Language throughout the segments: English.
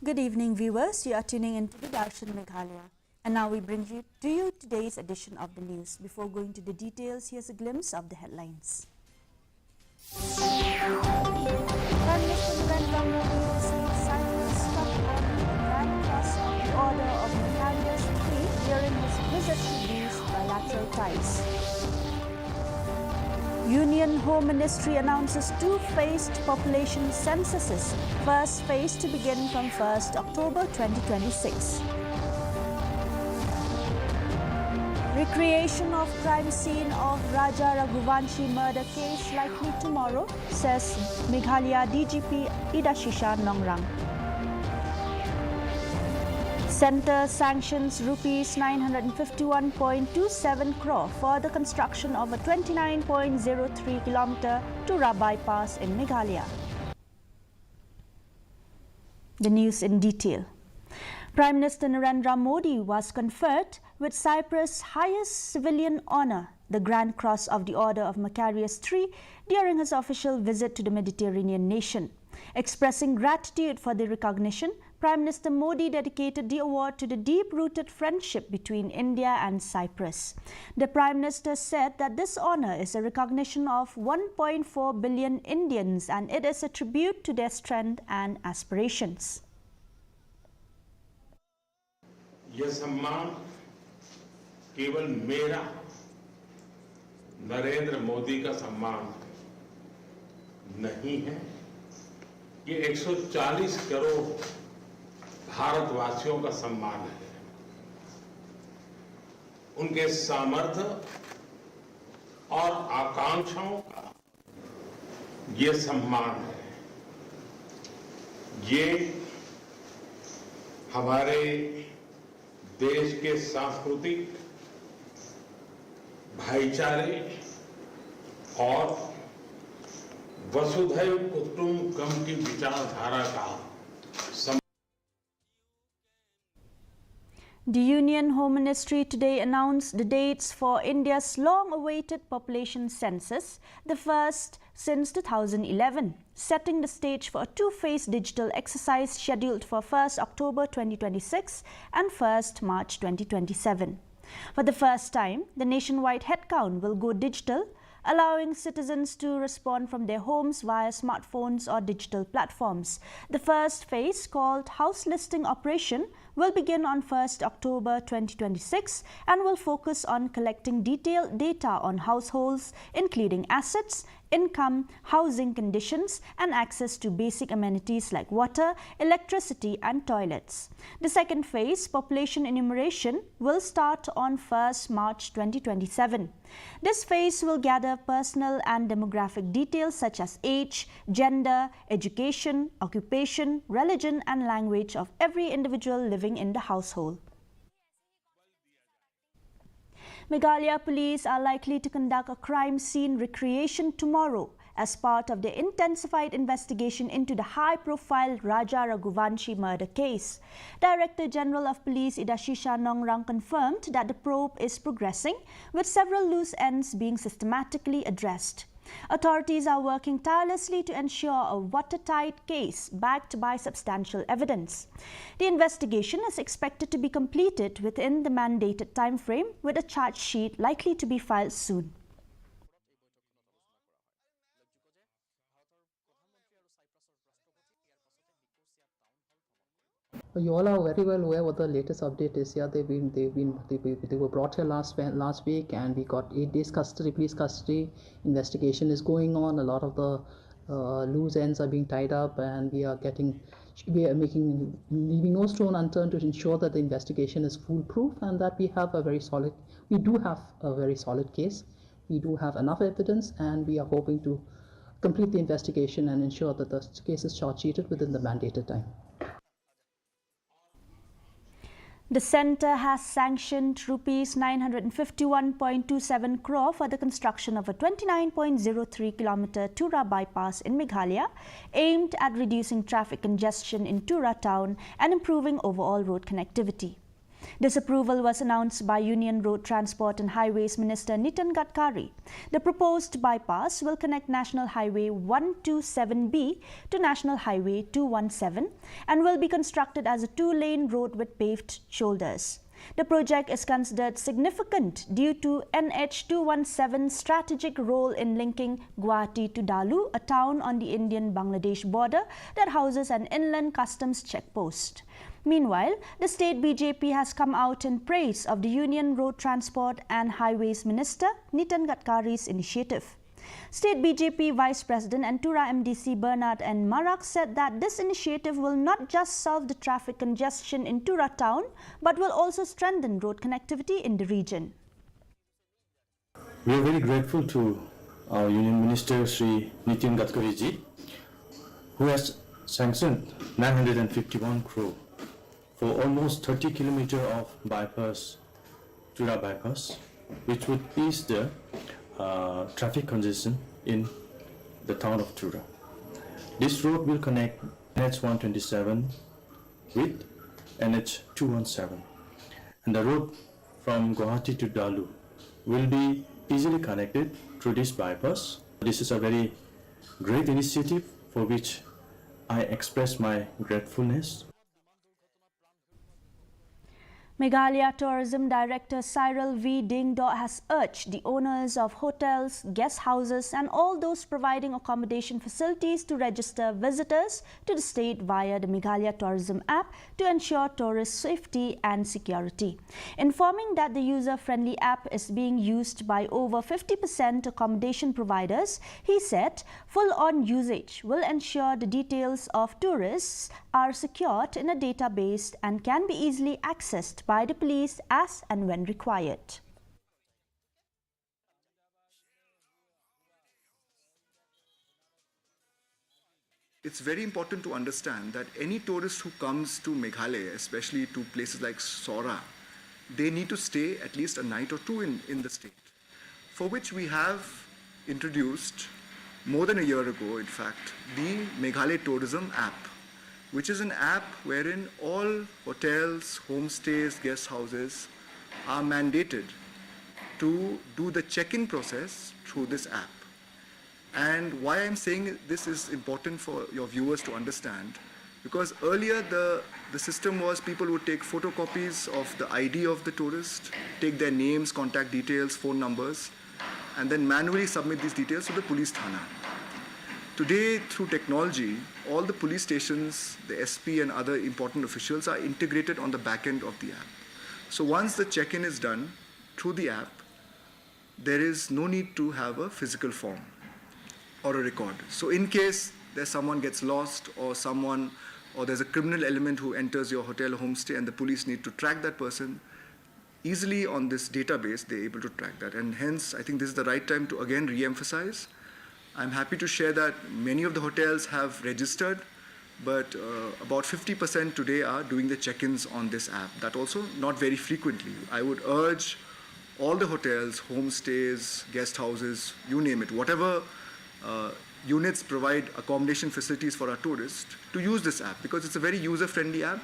Good evening, viewers. You are tuning into the Darshan Meghalaya. And now we bring to you today's edition of the news. Before going to the details, here's a glimpse of the headlines. Prime Minister Narendra Modi received Cyprus top honor, the Grand Cross of the Order of MEGHALAYA during his visit to boost bilateral ties. Union Home Ministry announces two-phased population censuses. First phase to begin from 1st October 2026. Recreation of crime scene of Raja Raguvanchi murder case likely tomorrow, says Meghalaya DGP Idashisha Nongrang. Centre sanctions rupees 951.27 crore for the construction of a 29.03 km Tura bypass in Meghalaya. The news in detail. Prime Minister Narendra Modi was conferred with Cyprus' highest civilian honour, the Grand Cross of the Order of MEGHALAYA III, during his official visit to the Mediterranean nation. Expressing gratitude for the recognition, Prime Minister Modi dedicated the award to the deep-rooted friendship between India and Cyprus. The Prime Minister said that this honour is a recognition of 1.4 billion Indians and it is a tribute to their strength and aspirations. यह सम्मान केवल मेरा नरेंद्र मोदी का सम्मान नहीं है, ये 140 करोड़ भारतवासियों का सम्मान है। उनके सामर्थ्य और आकांक्षाओं का ये सम्मान है। ये हमारे देश के सांस्कृतिक भाईचारे और वसुधैव कुटुंबकम की विचारधारा का The Union Home Ministry today announced the dates for India's long-awaited population census, the first since 2011, setting the stage for a two-phase digital exercise scheduled for 1st October 2026 and 1st March 2027. For the first time, the nationwide headcount will go digital, allowing citizens to respond from their homes via smartphones or digital platforms. The first phase, called House Listing Operation, will begin on 1st October 2026 and will focus on collecting detailed data on households, including assets, income, housing conditions, and access to basic amenities like water, electricity, and toilets. The second phase, population enumeration, will start on 1st March 2027. This phase will gather personal and demographic details such as age, gender, education, occupation, religion, and language of every individual living in the household. Meghalaya police are likely to conduct a crime scene recreation tomorrow as part of their intensified investigation into the high-profile Raja Raguvanchi murder case. Director General of Police Idashisha Nongrang confirmed that the probe is progressing, with several loose ends being systematically addressed. Authorities are working tirelessly to ensure a watertight case backed by substantial evidence. The investigation is expected to be completed within the mandated time frame, with a charge sheet likely to be filed soon. You all are very well aware what the latest update is. Yeah, they were brought here last week, and we got 8 days custody, police custody. Investigation is going on. A lot of the loose ends are being tied up, and we are leaving no stone unturned to ensure that the investigation is foolproof and that we do have a very solid case. We do have enough evidence, and we are hoping to complete the investigation and ensure that the case is charge-sheeted within the mandated time. The centre has sanctioned rupees 951.27 crore for the construction of a 29.03 km Tura bypass in Meghalaya, aimed at reducing traffic congestion in Tura town and improving overall road connectivity. This approval was announced by Union Road Transport and Highways Minister Nitin Gadkari. The proposed bypass will connect National Highway 127B to National Highway 217 and will be constructed as a two-lane road with paved shoulders. The project is considered significant due to NH217's strategic role in linking Guwahati to Dalu, a town on the Indian-Bangladesh border that houses an inland customs checkpost. Meanwhile, the state BJP has come out in praise of the Union Road Transport and Highways Minister Nitin Gadkari's initiative. State BJP Vice President and Tura MDC Bernard N. Marak said that this initiative will not just solve the traffic congestion in Tura town, but will also strengthen road connectivity in the region. We are very grateful to our Union Minister Sri Nitin Gadkari ji, who has sanctioned 951 crore for almost 30 kilometers of bypass, Tura bypass, which would ease the traffic congestion in the town of Tura. This road will connect NH127 with NH217, and the road from Guwahati to Dalu will be easily connected through this bypass. This is a very great initiative for which I express my gratefulness. Meghalaya Tourism Director Cyril V. Dingdo has urged the owners of hotels, guest houses and all those providing accommodation facilities to register visitors to the state via the Meghalaya Tourism app to ensure tourist safety and security. Informing that the user-friendly app is being used by over 50% accommodation providers, he said full-on usage will ensure the details of tourists are secured in a database and can be easily accessed by the police as and when required. It's very important to understand that any tourist who comes to Meghalaya, especially to places like Sora, they need to stay at least a night or two in the state, for which we have introduced more than a year ago, in fact, the Meghalaya Tourism app, which is an app wherein all hotels, homestays, guest houses are mandated to do the check-in process through this app. And why I'm saying this is important for your viewers to understand, because earlier the system was people would take photocopies of the ID of the tourist, take their names, contact details, phone numbers, and then manually submit these details to the police thana. Today, through technology, all the police stations, the SP and other important officials are integrated on the back end of the app. So once the check-in is done through the app, there is no need to have a physical form or a record. So in case there's someone gets lost or there's a criminal element who enters your hotel or homestay and the police need to track that person, easily on this database, they're able to track that. And hence, I think this is the right time to again re-emphasize. I'm happy to share that many of the hotels have registered, but about 50% today are doing the check-ins on this app. That also not very frequently. I would urge all the hotels, homestays, guest houses, you name it, whatever units provide accommodation facilities for our tourists, to use this app because it's a very user-friendly app.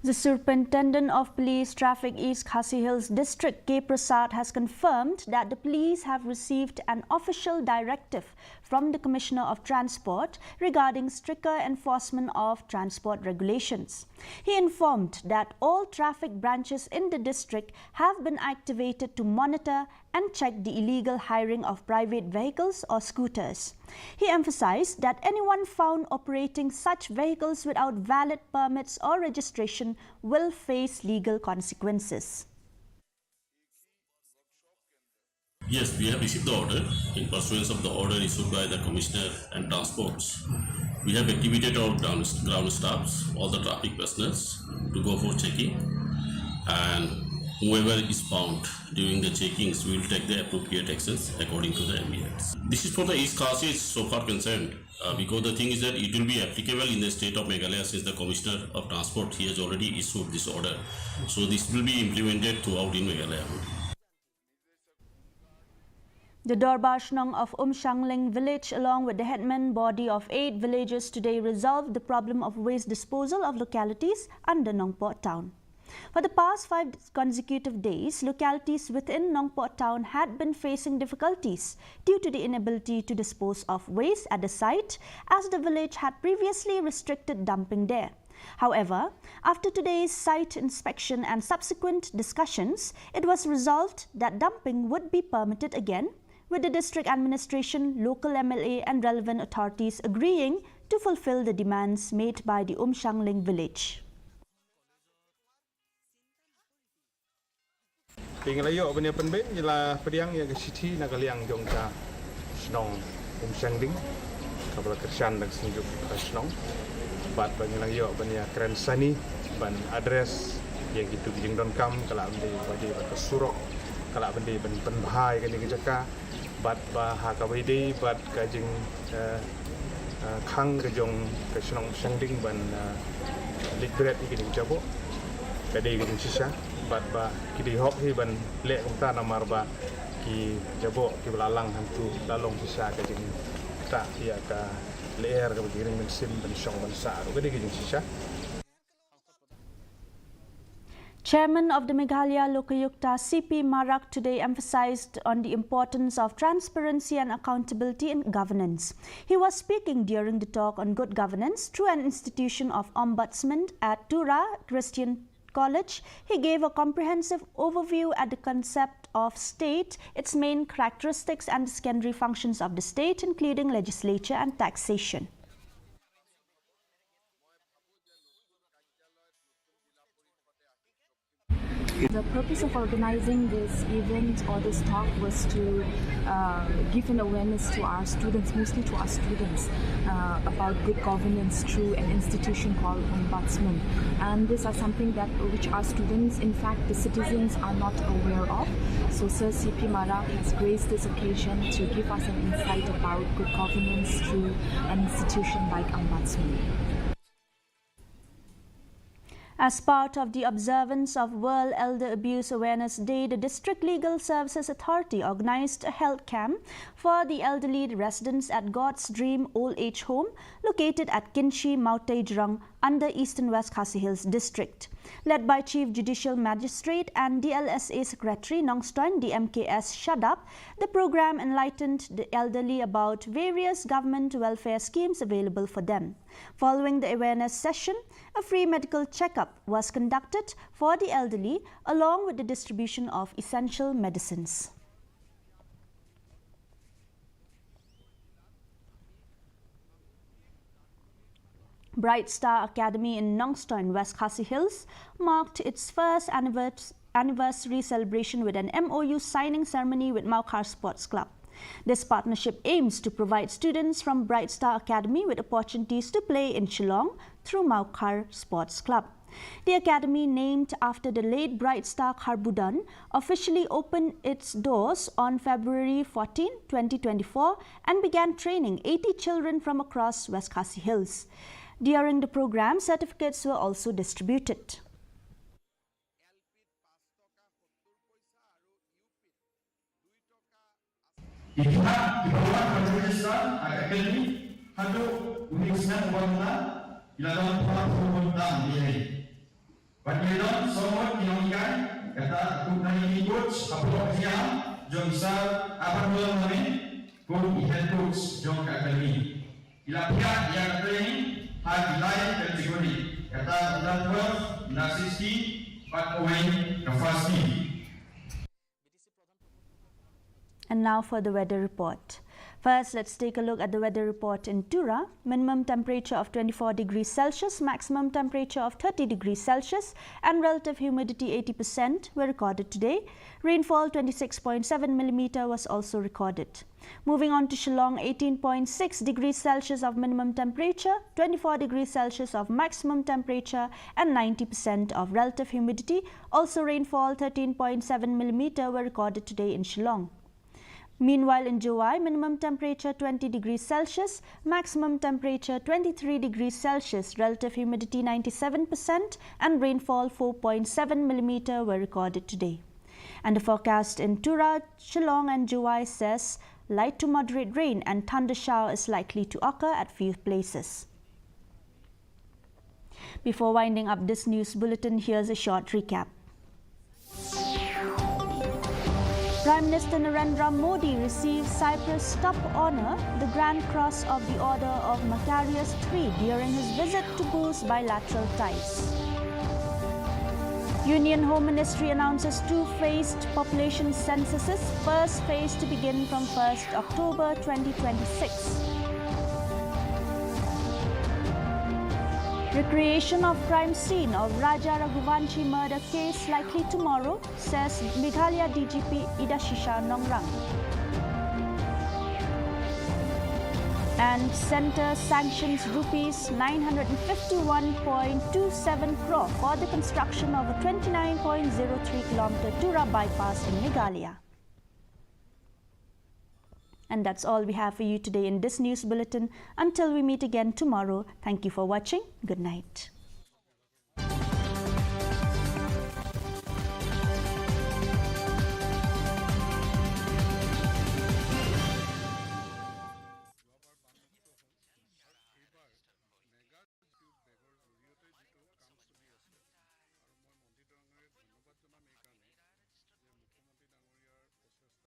The Superintendent of Police Traffic East Khasi Hills District, K. Prasad, has confirmed that the police have received an official directive from the Commissioner of Transport regarding stricter enforcement of transport regulations. He informed that all traffic branches in the district have been activated to monitor and check the illegal hiring of private vehicles or scooters. He emphasized that anyone found operating such vehicles without valid permits or registration will face legal consequences. Yes, we have received the order. In pursuance of the order issued by the Commissioner and Transports, we have activated our ground staffs, all the traffic personnel, to go for checking, and whoever is found during the checkings will take the appropriate actions according to the evidence. This is for the East Khasi so far concerned, because the thing is that it will be applicable in the state of Meghalaya since the Commissioner of Transport, he has already issued this order. So this will be implemented throughout in Meghalaya. The Dorbashnong of Shangling village, along with the headman body of 8 villages, today resolved the problem of waste disposal of localities under Nongpor town. For the past 5 consecutive days, localities within Nongpor town had been facing difficulties due to the inability to dispose of waste at the site, as the village had previously restricted dumping there. However, after today's site inspection and subsequent discussions, it was resolved that dumping would be permitted again, with the district administration, local MLA and relevant authorities agreeing to fulfill the demands made by the Shangling village. Pingalayo banya penben ila pediang ya gesiti nagaliang jongka snong Shangling kabla kersan dan sinjuk snong bat banyalayo banya keren sani ban address yang gitu jing don kam kala ande badi bat surok kala ande ban penbahai kan ni jaka bat ba ha ka bidi bat ka jing khang ke jong ke snong Shangling ban ligret iki jabo kade ke sisa bat ba kidi hok hi ban le kumta namar ba ki jabo ki belalang hantu lalong sisa ka jing ta ya ka leer ka biring men sim ban shong ban sa ro kade ke sisa. Chairman of the Meghalaya Lokayukta CP Marak today emphasized on the importance of transparency and accountability in governance. He was speaking during the talk on good governance through an institution of ombudsman at Tura Christian College. He gave a comprehensive overview at the concept of state, its main characteristics and the secondary functions of the state, including legislature and taxation. The purpose of organizing this event or this talk was to give an awareness to our students, mostly to our students, about good governance through an institution called Ombudsman. And these are something that which our students, in fact, the citizens are not aware of. So Sir C.P. Marak has graced this occasion to give us an insight about good governance through an institution like Ombudsman. As part of the observance of World Elder Abuse Awareness Day, the District Legal Services Authority organized a health camp for the elderly residents at God's Dream Old Age Home located at Kinshi, Mautaidrang, under Eastern West Khasi Hills District. Led by Chief Judicial Magistrate and DLSA Secretary Nongstoin DMKS Shadap, the program enlightened the elderly about various government welfare schemes available for them. Following the awareness session, a free medical checkup was conducted for the elderly along with the distribution of essential medicines. Bright Star Academy in Nongstoin, West Khasi Hills, marked its first anniversary celebration with an MOU signing ceremony with Maukhar Sports Club. This partnership aims to provide students from Bright Star Academy with opportunities to play in Shillong through Maukhar Sports Club. The academy, named after the late Bright Star Kharbudan, officially opened its doors on February 14, 2024 and began training 80 children from across West Khasi Hills. During the program, certificates were also distributed. Inilah di bawah Universitas Akademi Hadu Universitas Wanda ilalang performa ini. Pagkailan somot kinongkan kata kung nanginigod sa pagkakasiyang jong isa apat bulan namin kung i-head coach jong akademi. Ilapia yang training hard lain kategori kata udah 12 na 60 pat away na fast team. And now for the weather report. First, let's take a look at the weather report in Tura. Minimum temperature of 24 degrees Celsius, maximum temperature of 30 degrees Celsius, and relative humidity 80% were recorded today. Rainfall 26.7 mm was also recorded. Moving on to Shillong, 18.6 degrees Celsius of minimum temperature, 24 degrees Celsius of maximum temperature, and 90% of relative humidity. Also, rainfall 13.7 mm were recorded today in Shillong. Meanwhile, in Jowai, minimum temperature 20 degrees Celsius, maximum temperature 23 degrees Celsius, relative humidity 97%, and rainfall 4.7 mm were recorded today. And the forecast in Tura, Shillong and Juwai says light to moderate rain and thunder shower is likely to occur at few places. Before winding up this news bulletin, here's a short recap. Prime Minister Narendra Modi received Cyprus' top honor, the Grand Cross of the Order of Macarius III, during his visit to boost bilateral ties. Union Home Ministry announces two-phased population censuses, first phase to begin from 1st October 2026. Recreation of crime scene of Raja Raguvanchi murder case likely tomorrow, says Meghalaya DGP Idashisha Nongrang. And Centre sanctions rupees 951.27 crore for the construction of a 29.03-kilometer Tura bypass in Meghalaya. And that's all we have for you today in this news bulletin. Until we meet again tomorrow, thank you for watching. Good night.